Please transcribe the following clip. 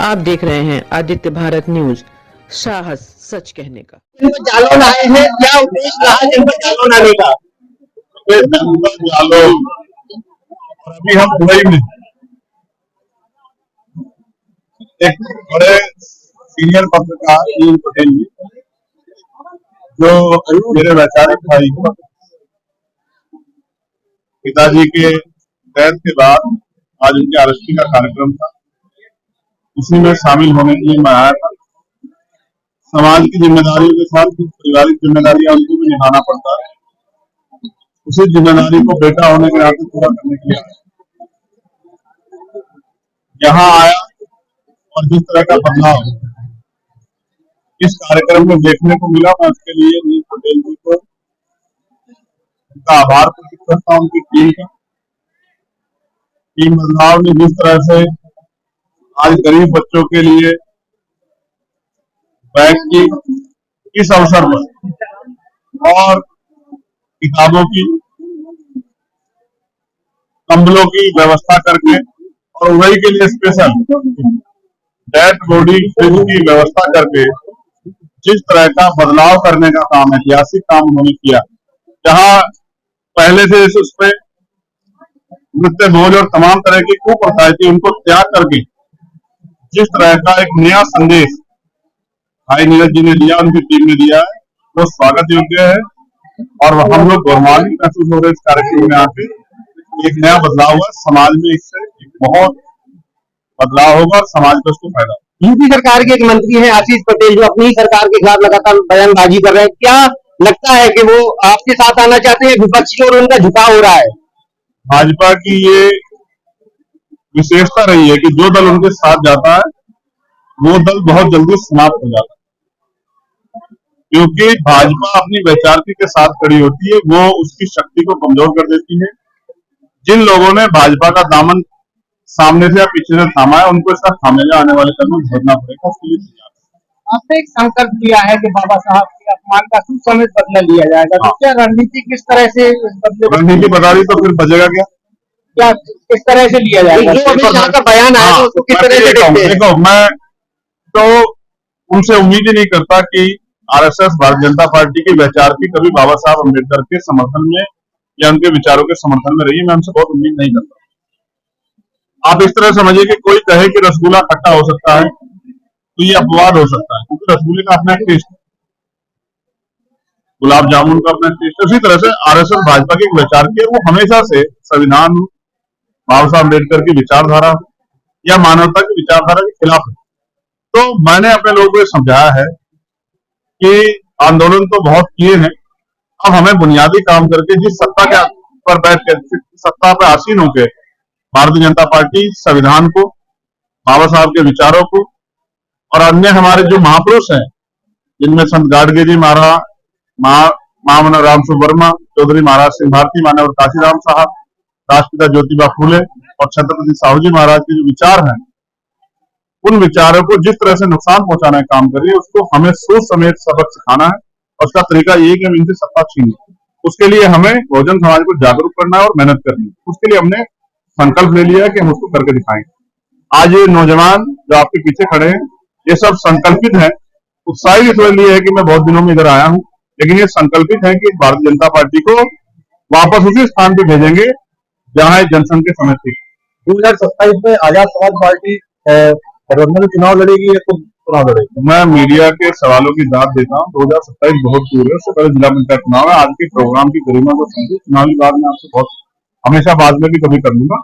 आप देख रहे हैं आदित्य भारत न्यूज। साहस सच कहने का। जालौन आए हैं, क्या उद्देश्य रहा जनपद जालौन आने का? जनपद जालौन और अभी हम दुबई में एक बड़े सीनियर पत्रकार नील पटेल जी, जो मेरे वैचारिक भाई पिताजी के डेथ के बाद आज उनके अरेस्टी का कार्यक्रम था, उसी में शामिल होने के लिए मैं आया था। समाज की जिम्मेदारियों के साथ कुछ पारिवारिक जिम्मेदारियां उनको भी निभाना पड़ता है, उसी जिम्मेदारी को बेटा होने के नाते पूरा करने के लिए आया। यहाँ आया और जिस तरह का बदलाव इस कार्यक्रम में देखने को मिला, मैं उसके लिए नील पटेल जी को उनका आभार प्रकट करता हूँ, उनकी टीम का। टीम बदलाव ने जिस तरह से आज गरीब बच्चों के लिए बैग की इस अवसर पर और किताबों की, कंबलों की व्यवस्था करके और वही के लिए स्पेशल डेड बॉडी फ्रिज की व्यवस्था करके जिस तरह का बदलाव करने का काम, ऐतिहासिक काम उन्होंने किया, जहां पहले से उस पर मृत्यु भोज और तमाम तरह की कुप्रथाएं थी, उनको त्याग करके जिस तरह का एक नया संदेश भाई नीरज जी ने दिया, उनकी टीम ने दिया है, वो स्वागत योग्य है। और हम लोग गौरवान्वित महसूस हो रहे इस कार्यक्रम में आके। एक नया बदलाव हुआ समाज में, इससे एक बहुत बदलाव होगा और समाज को उसको फायदा होगा। यूपी सरकार के एक मंत्री हैं आशीष पटेल, जो अपनी सरकार के खिलाफ लगातार बयानबाजी कर रहे हैं, क्या लगता है कि वो आपके साथ आना चाहते हैं, विपक्ष की ओर उनका झुकाव हो रहा है? भाजपा की ये विशेषता रही है कि जो दल उनके साथ जाता है वो दल बहुत जल्दी समाप्त हो जाता है, क्योंकि भाजपा अपनी वैचारिक के साथ खड़ी होती है, वो उसकी शक्ति को कमजोर कर देती है। जिन लोगों ने भाजपा का दामन सामने से या पीछे से थामा है, उनको इसका खामियाजा आने वाले कल में भरना पड़ेगा, उसके लिए तैयार। आपने एक संकल्प लिया है कि बाबा साहब के अपमान का सुसमेत बदला लिया जाएगा, तो क्या रणनीति किस तरह से रणनीति बता रही तो फिर बचेगा क्या? क्या किस तरह से लिया जाएगा? जो अभी यहाँ का बयान आया है उसको किस तरह से देखते हैं? देखो, मैं तो उनसे उम्मीद ही नहीं करता कि आरएसएस भारतीय जनता पार्टी की वैचार की कभी बाबा साहब अम्बेडकर के समर्थन में या उनके विचारों के समर्थन में रही। मैं उनसे बहुत उम्मीद नहीं करता। आप इस तरह समझिए कि कोई कहे कि रसगुल्ला खट्टा हो सकता है तो ये अपवाद हो सकता है, क्योंकि रसगुल्ले का अपना टेस्ट, गुलाब जामुन का अपना टेस्ट। उसी तरह से आरएसएस भाजपा के विचार की, वो हमेशा से संविधान, बाबा साहब अम्बेडकर की विचारधारा या मानवता की विचारधारा के खिलाफ है। तो मैंने अपने लोगों को समझाया है कि आंदोलन तो बहुत किए हैं, अब हमें बुनियादी काम करके जिस सत्ता के पर बैठ कर, सत्ता पर आसीन होकर भारतीय जनता पार्टी संविधान को, बाबा साहब के विचारों को और अन्य हमारे जो महापुरुष हैं, जिनमें संत गाडगे जी महाराज, महामना राम सुवर्मा, चौधरी महाराज सिंह भारती, मानव काशीराम साहब, राष्ट्रपिता ज्योतिबा फूले और छत्रपति साहू जी महाराज के जो विचार हैं, उन विचारों को जिस तरह से नुकसान पहुंचाने का काम कर रही है, उसको हमें सोच समेत सबक सिखाना है। और उसका तरीका ये कि हम इनसे सत्ता छीने, उसके लिए हमें बहुजन समाज को जागरूक करना है और मेहनत करनी है। उसके लिए हमने संकल्प ले लिया है कि हम उसको करके दिखाएंगे। आज ये नौजवान जो आपके पीछे खड़े हैं, ये सब संकल्पित है। उत्साहित इसलिए है कि मैं बहुत दिनों में इधर आया हूँ, लेकिन ये संकल्पित है कि भारतीय जनता पार्टी को वापस उसी स्थान पर भेजेंगे जहां जनसंघ के समय थी। 2027 में आजाद समाज पार्टी गठबंधन चुनाव लड़ेगी या खुद चुनाव लड़ेगी? मैं मीडिया के सवालों की दाद देता हूँ। 2027 बहुत दूर है, उससे पहले जिला पंचायत चुनाव है। आज के प्रोग्राम की गरिमा को समझे, चुनावी बाद में आपसे बहुत हमेशा बाद में भी कभी कर लूंगा।